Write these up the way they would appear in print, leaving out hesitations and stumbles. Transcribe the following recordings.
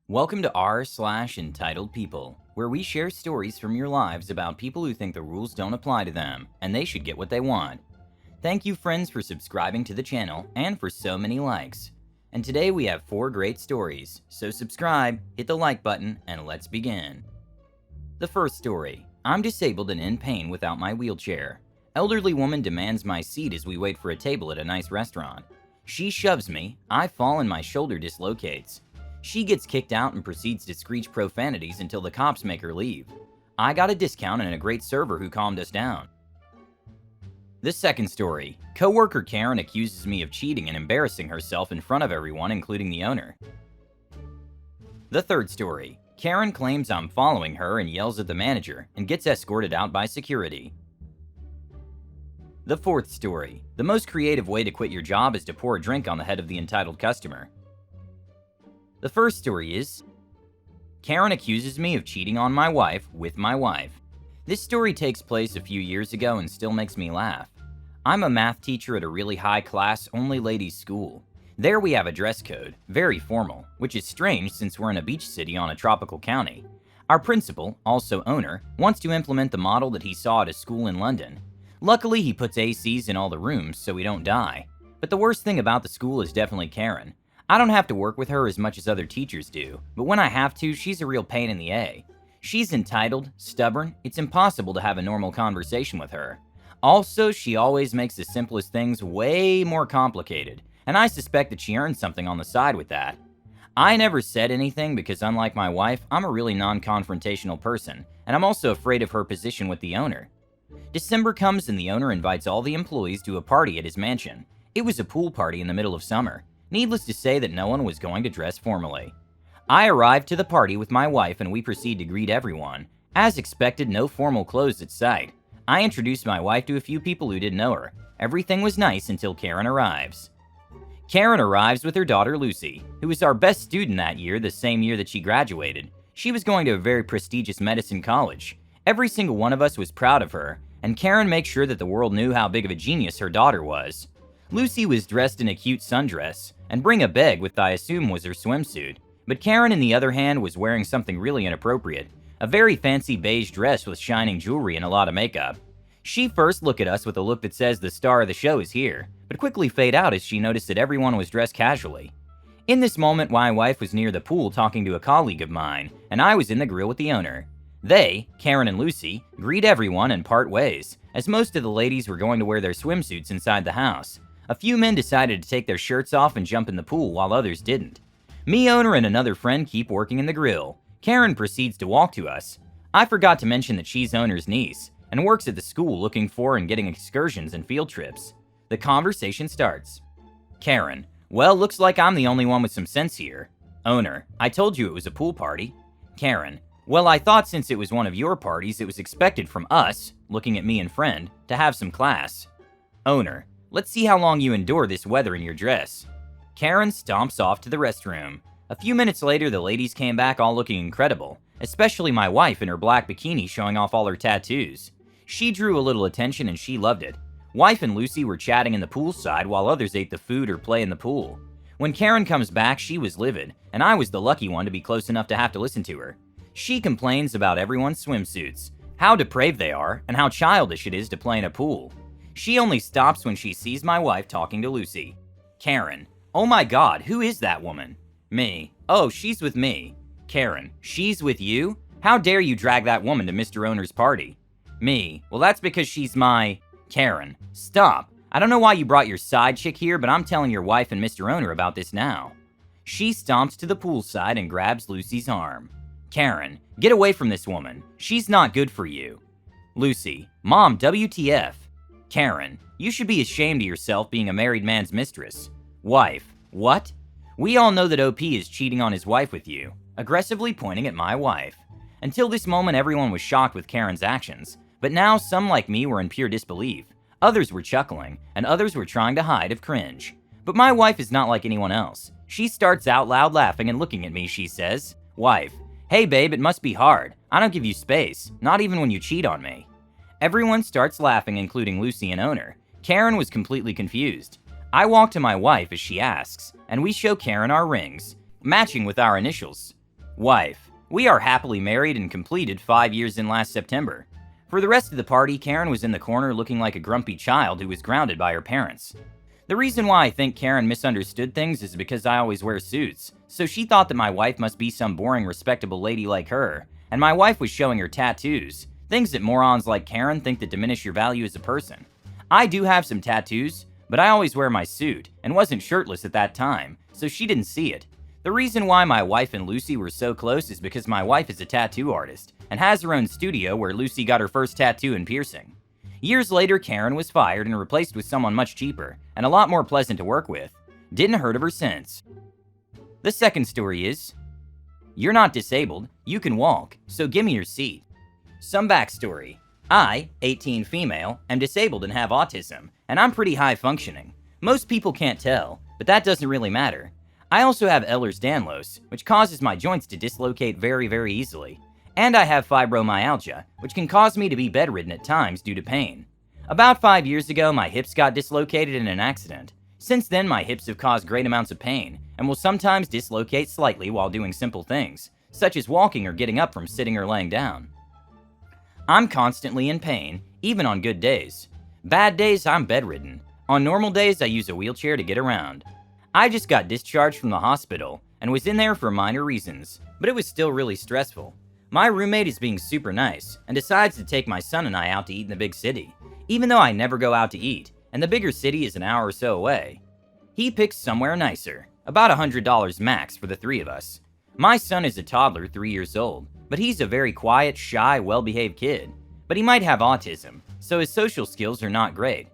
Welcome to r/entitled people, where we share stories from your lives about people who think the rules don't apply to them, and they should get what they want. Thank you friends for subscribing to the channel, and for so many likes. And today we have 4 great stories, so subscribe, hit the like button, and let's begin. The first story. I'm disabled and in pain without my wheelchair. Elderly woman demands my seat as we wait for a table at a nice restaurant. She shoves me, I fall and my shoulder dislocates. She gets kicked out and proceeds to screech profanities until the cops make her leave. I got a discount and a great server who calmed us down. The second story. Coworker Karen accuses me of cheating and embarrassing herself in front of everyone, including the owner. The third story. Karen claims I'm following her and yells at the manager and gets escorted out by security. The fourth story. The most creative way to quit your job is to pour a drink on the head of the entitled customer. The first story is, Karen accuses me of cheating on my wife with my wife. This story takes place a few years ago and still makes me laugh. I'm a math teacher at a really high-class, only ladies school. There we have a dress code, very formal, which is strange since we're in a beach city on a tropical county. Our principal, also owner, wants to implement the model that he saw at a school in London. Luckily, he puts ACs in all the rooms so we don't die. But the worst thing about the school is definitely Karen. I don't have to work with her as much as other teachers do, but when I have to, she's a real pain in the A. She's entitled, stubborn, it's impossible to have a normal conversation with her. Also, she always makes the simplest things way more complicated, and I suspect that she earned something on the side with that. I never said anything because unlike my wife, I'm a really non-confrontational person, and I'm also afraid of her position with the owner. December comes and the owner invites all the employees to a party at his mansion. It was a pool party in the middle of summer. Needless to say that no one was going to dress formally. I arrived to the party with my wife and we proceed to greet everyone. As expected, no formal clothes at sight. I introduced my wife to a few people who didn't know her. Everything was nice until Karen arrives. Karen arrives with her daughter Lucy, who was our best student that year, the same year that she graduated. She was going to a very prestigious medicine college. Every single one of us was proud of her, and Karen makes sure that the world knew how big of a genius her daughter was. Lucy was dressed in a cute sundress, and bring a bag with I assume was her swimsuit. But Karen, on the other hand, was wearing something really inappropriate. A very fancy beige dress with shining jewelry and a lot of makeup. She first looked at us with a look that says the star of the show is here, but quickly fade out as she noticed that everyone was dressed casually. In this moment, my wife was near the pool talking to a colleague of mine, and I was in the grill with the owner. They, Karen and Lucy, greet everyone and part ways, as most of the ladies were going to wear their swimsuits inside the house. A few men decided to take their shirts off and jump in the pool while others didn't. Me, owner, and another friend keep working in the grill. Karen proceeds to walk to us. I forgot to mention that she's owner's niece and works at the school looking for and getting excursions and field trips. The conversation starts. Karen: well, looks like I'm the only one with some sense here. Owner: I told you it was a pool party. Karen: well, I thought since it was one of your parties, it was expected from us, looking at me and friend, to have some class. Owner: let's see how long you endure this weather in your dress. Karen stomps off to the restroom. A few minutes later, the ladies came back all looking incredible, especially my wife in her black bikini showing off all her tattoos. She drew a little attention and she loved it. Wife and Lucy were chatting in the pool side while others ate the food or play in the pool. When Karen comes back, she was livid, and I was the lucky one to be close enough to have to listen to her. She complains about everyone's swimsuits, how depraved they are, and how childish it is to play in a pool. She only stops when she sees my wife talking to Lucy. Karen: oh my god, who is that woman? Me: oh, she's with me. Karen: she's with you? How dare you drag that woman to Mr. Owner's party? Me: well, that's because she's my... Karen: stop. I don't know why you brought your side chick here, but I'm telling your wife and Mr. Owner about this now. She stomps to the poolside and grabs Lucy's arm. Karen: get away from this woman. She's not good for you. Lucy: Mom, WTF? Karen: you should be ashamed of yourself being a married man's mistress. Wife: what? We all know that OP is cheating on his wife with you, aggressively pointing at my wife. Until this moment, everyone was shocked with Karen's actions, but now some like me were in pure disbelief. Others were chuckling, and others were trying to hide of cringe. But my wife is not like anyone else. She starts out loud laughing and looking at me, she says, Wife: hey babe, it must be hard. I don't give you space, not even when you cheat on me. Everyone starts laughing, including Lucy and owner. Karen was completely confused. I walk to my wife as she asks, and we show Karen our rings, matching with our initials. Wife. We are happily married and completed 5 years in last September. For the rest of the party, Karen was in the corner looking like a grumpy child who was grounded by her parents. The reason why I think Karen misunderstood things is because I always wear suits, so she thought that my wife must be some boring, respectable lady like her, and my wife was showing her tattoos, things that morons like Karen think that diminish your value as a person. I do have some tattoos, but I always wear my suit, and wasn't shirtless at that time, so she didn't see it. The reason why my wife and Lucy were so close is because my wife is a tattoo artist, and has her own studio where Lucy got her first tattoo and piercing. Years later, Karen was fired and replaced with someone much cheaper, and a lot more pleasant to work with. Didn't heard of her since. The second story is, you're not disabled, you can walk, so give me your seat. Some backstory. I, 18 female, am disabled and have autism, and I'm pretty high functioning. Most people can't tell, but that doesn't really matter. I also have Ehlers-Danlos, which causes my joints to dislocate very easily. And I have fibromyalgia, which can cause me to be bedridden at times due to pain. About 5 years ago, my hips got dislocated in an accident. Since then, my hips have caused great amounts of pain, and will sometimes dislocate slightly while doing simple things, such as walking or getting up from sitting or laying down. I'm constantly in pain, even on good days. Bad days, I'm bedridden. On normal days, I use a wheelchair to get around. I just got discharged from the hospital, and was in there for minor reasons, but it was still really stressful. My roommate is being super nice, and decides to take my son and I out to eat in the big city, even though I never go out to eat, and the bigger city is an hour or so away. He picks somewhere nicer, about $100 max for the three of us. My son is a toddler, 3 years old, but he's a very quiet, shy, well-behaved kid. But he might have autism, so his social skills are not great.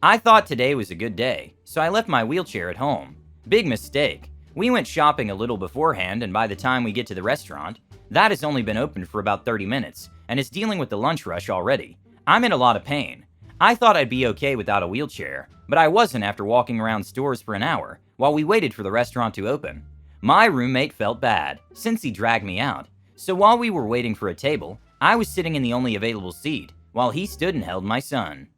I thought today was a good day, so I left my wheelchair at home. Big mistake. We went shopping a little beforehand, and by the time we get to the restaurant, that has only been open for about 30 minutes, and is dealing with the lunch rush already. I'm in a lot of pain. I thought I'd be okay without a wheelchair, but I wasn't after walking around stores for an hour, while we waited for the restaurant to open. My roommate felt bad, since he dragged me out, so while we were waiting for a table, I was sitting in the only available seat, while he stood and held my son.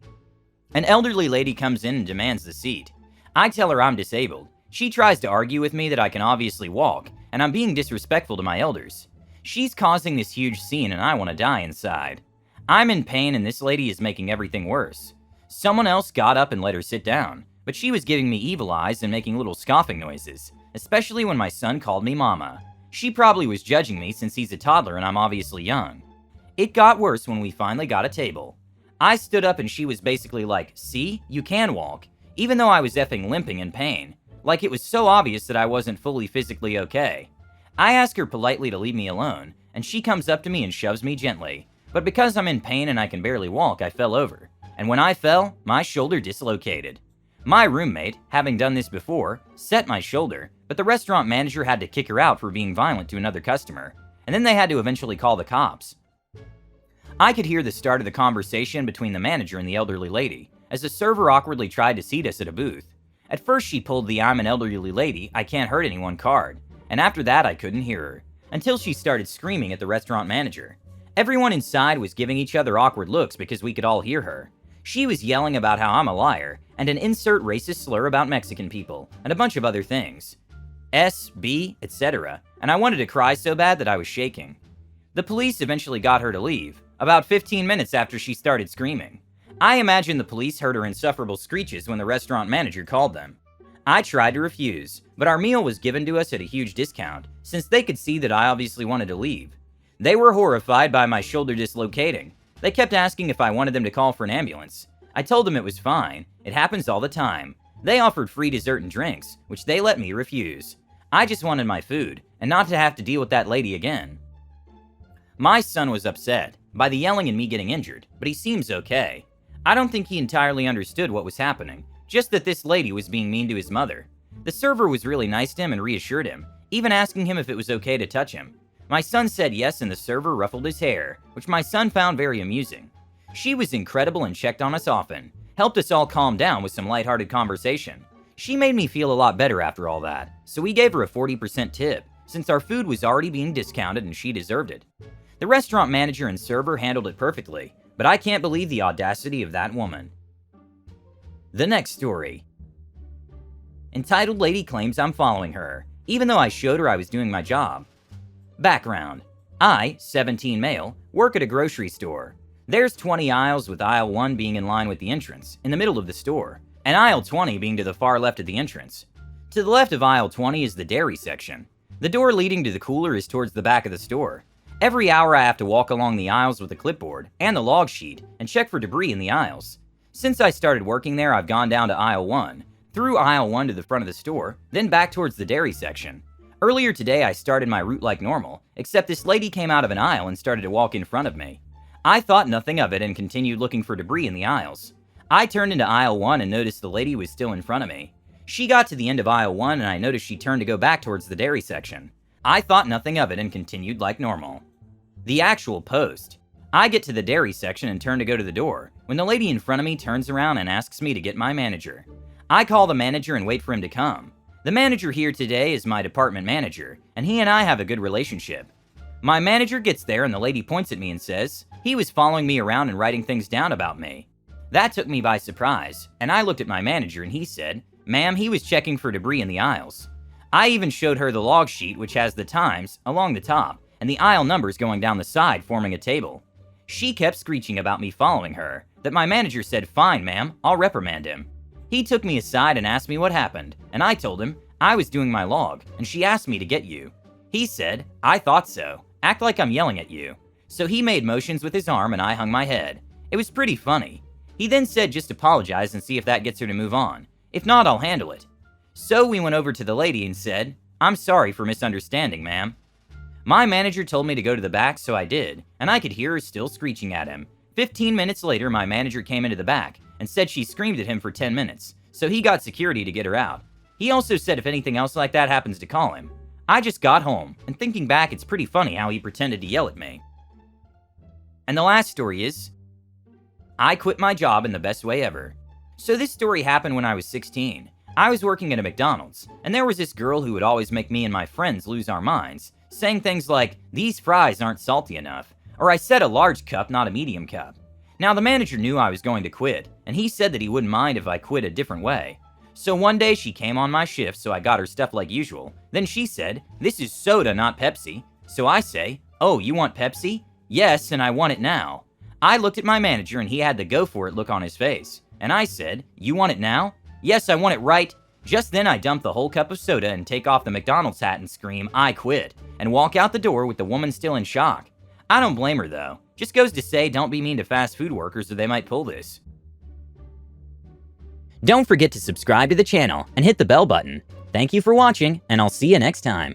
An elderly lady comes in and demands the seat. I tell her I'm disabled. She tries to argue with me that I can obviously walk, and I'm being disrespectful to my elders. She's causing this huge scene and I want to die inside. I'm in pain and this lady is making everything worse. Someone else got up and let her sit down, but she was giving me evil eyes and making little scoffing noises, especially when my son called me mama. She probably was judging me since he's a toddler and I'm obviously young. It got worse when we finally got a table. I stood up and she was basically like, see, you can walk, even though I was effing limping in pain. Like it was so obvious that I wasn't fully physically okay. I ask her politely to leave me alone, and she comes up to me and shoves me gently. But because I'm in pain and I can barely walk, I fell over. And when I fell, my shoulder dislocated. My roommate, having done this before, set my shoulder, but the restaurant manager had to kick her out for being violent to another customer. And then they had to eventually call the cops. I could hear the start of the conversation between the manager and the elderly lady, as the server awkwardly tried to seat us at a booth. At first she pulled the "I'm an elderly lady, I can't hurt anyone" card, and after that I couldn't hear her, until she started screaming at the restaurant manager. Everyone inside was giving each other awkward looks because we could all hear her. She was yelling about how I'm a liar, and an insert racist slur about Mexican people, and a bunch of other things. S, B, etc., and I wanted to cry so bad that I was shaking. The police eventually got her to leave, about 15 minutes after she started screaming. I imagine the police heard her insufferable screeches when the restaurant manager called them. I tried to refuse, but our meal was given to us at a huge discount, since they could see that I obviously wanted to leave. They were horrified by my shoulder dislocating. They kept asking if I wanted them to call for an ambulance. I told them it was fine, it happens all the time. They offered free dessert and drinks, which they let me refuse. I just wanted my food, and not to have to deal with that lady again. My son was upset by the yelling and me getting injured, but he seems okay. I don't think he entirely understood what was happening, just that this lady was being mean to his mother. The server was really nice to him and reassured him, even asking him if it was okay to touch him. My son said yes and the server ruffled his hair, which my son found very amusing. She was incredible and checked on us often, helped us all calm down with some lighthearted conversation. She made me feel a lot better after all that, so we gave her a 40% tip, since our food was already being discounted and she deserved it. The restaurant manager and server handled it perfectly, but I can't believe the audacity of that woman. The next story. Entitled lady claims I'm following her, even though I showed her I was doing my job. Background: I, 17 male, work at a grocery store. There's 20 aisles, with aisle 1 being in line with the entrance, in the middle of the store, and aisle 20 being to the far left of the entrance. To the left of aisle 20 is the dairy section. The door leading to the cooler is towards the back of the store. Every hour I have to walk along the aisles with a clipboard and the log sheet and check for debris in the aisles. Since I started working there, I've gone down to aisle 1, through aisle 1 to the front of the store, then back towards the dairy section. Earlier today, I started my route like normal, except this lady came out of an aisle and started to walk in front of me. I thought nothing of it and continued looking for debris in the aisles. I turned into aisle 1 and noticed the lady was still in front of me. She got to the end of aisle 1 and I noticed she turned to go back towards the dairy section. I thought nothing of it and continued like normal. The actual post. I get to the dairy section and turn to go to the door, when the lady in front of me turns around and asks me to get my manager. I call the manager and wait for him to come. The manager here today is my department manager, and he and I have a good relationship. My manager gets there and the lady points at me and says he was following me around and writing things down about me. That took me by surprise, and I looked at my manager and he said, "Ma'am, he was checking for debris in the aisles." I even showed her the log sheet, which has the times along the top and the aisle numbers going down the side, forming a table. She kept screeching about me following her, that my manager said, "Fine, ma'am, I'll reprimand him." He took me aside and asked me what happened, and I told him I was doing my log, and she asked me to get you. He said, "I thought so. Act like I'm yelling at you." So he made motions with his arm and I hung my head. It was pretty funny. He then said just apologize and see if that gets her to move on. If not, I'll handle it. So we went over to the lady and said, "I'm sorry for misunderstanding, ma'am." My manager told me to go to the back, so I did, and I could hear her still screeching at him. 15 minutes later, my manager came into the back and said she screamed at him for 10 minutes, so he got security to get her out. He also said if anything else like that happens to call him. I just got home, and thinking back, it's pretty funny how he pretended to yell at me. And the last story is, I quit my job in the best way ever. So this story happened when I was 16. I was working at a McDonald's, and there was this girl who would always make me and my friends lose our minds, saying things like, "These fries aren't salty enough," or I said a large cup, not a medium cup. Now the manager knew I was going to quit, and he said that he wouldn't mind if I quit a different way. So one day she came on my shift, so I got her stuff like usual. Then she said, "This is soda, not Pepsi." So I say, "Oh, you want Pepsi?" "Yes, and I want it now." I looked at my manager and he had the go for it look on his face. And I said, "You want it now?" "Yes, I want it right." Just then I dump the whole cup of soda and take off the McDonald's hat and scream, "I quit," and walk out the door with the woman still in shock. I don't blame her though. Just goes to say, don't be mean to fast food workers or they might pull this. Don't forget to subscribe to the channel and hit the bell button. Thank you for watching, and I'll see you next time.